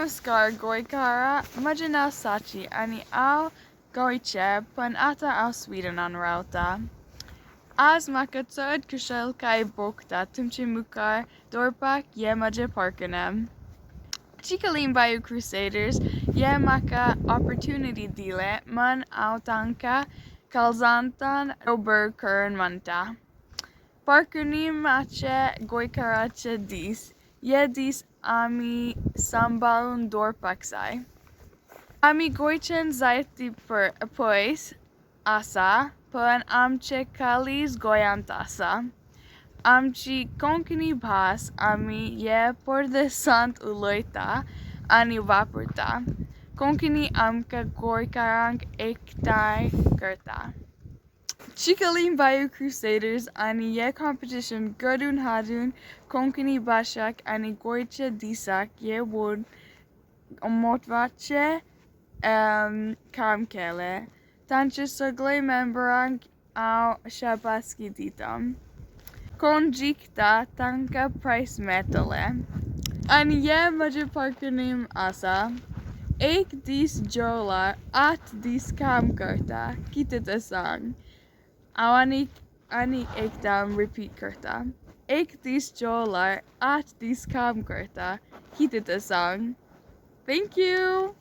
Namaskar Goikara, Majina Sachi, Ani Al Goiche, Pan Ata Al Sweden on Rauta. Az Makatsod Kushel Kai Bokta, Tumchi Mukar, Dorpak, Yemaje Parkonnem. Chikalim Bio-Crusaders, Yemaka Opportunity Dile, Man Autanka, Kalzantan, Ober Kuran Manta. Parkonim Mache Goikarache Dis, Yedis Ami Sambalun Dorpaksai. Ami Goenchem Zaiti per Pois, Asa, Pan Amche Kalis Goyantasa. Amchi Konkani Bas, Ami Ye por de Sant Uloita, Ani Vapurta. Konkani Amka Goikarang Ektai Kurta. Chikalim Bio-Crusaders, Ani Ye competition Gurdun Hadun, Konkani Bashak, Ani Goiche Disak, Ye Wood, Motvache, Kamkele, Tanche Sugle Memberang Au Shabaski Ditam. Konjikta Tanka Price Metale. Ani Ye Maje Parkonnem Asa. Ek dis JEVLEAR at dis KAAM KORTA-KITEM sang. Ani ekdam repeat kurta. Ek dis JEVLEAR at dis KAAM KORTA-KITEM sang. Thank you!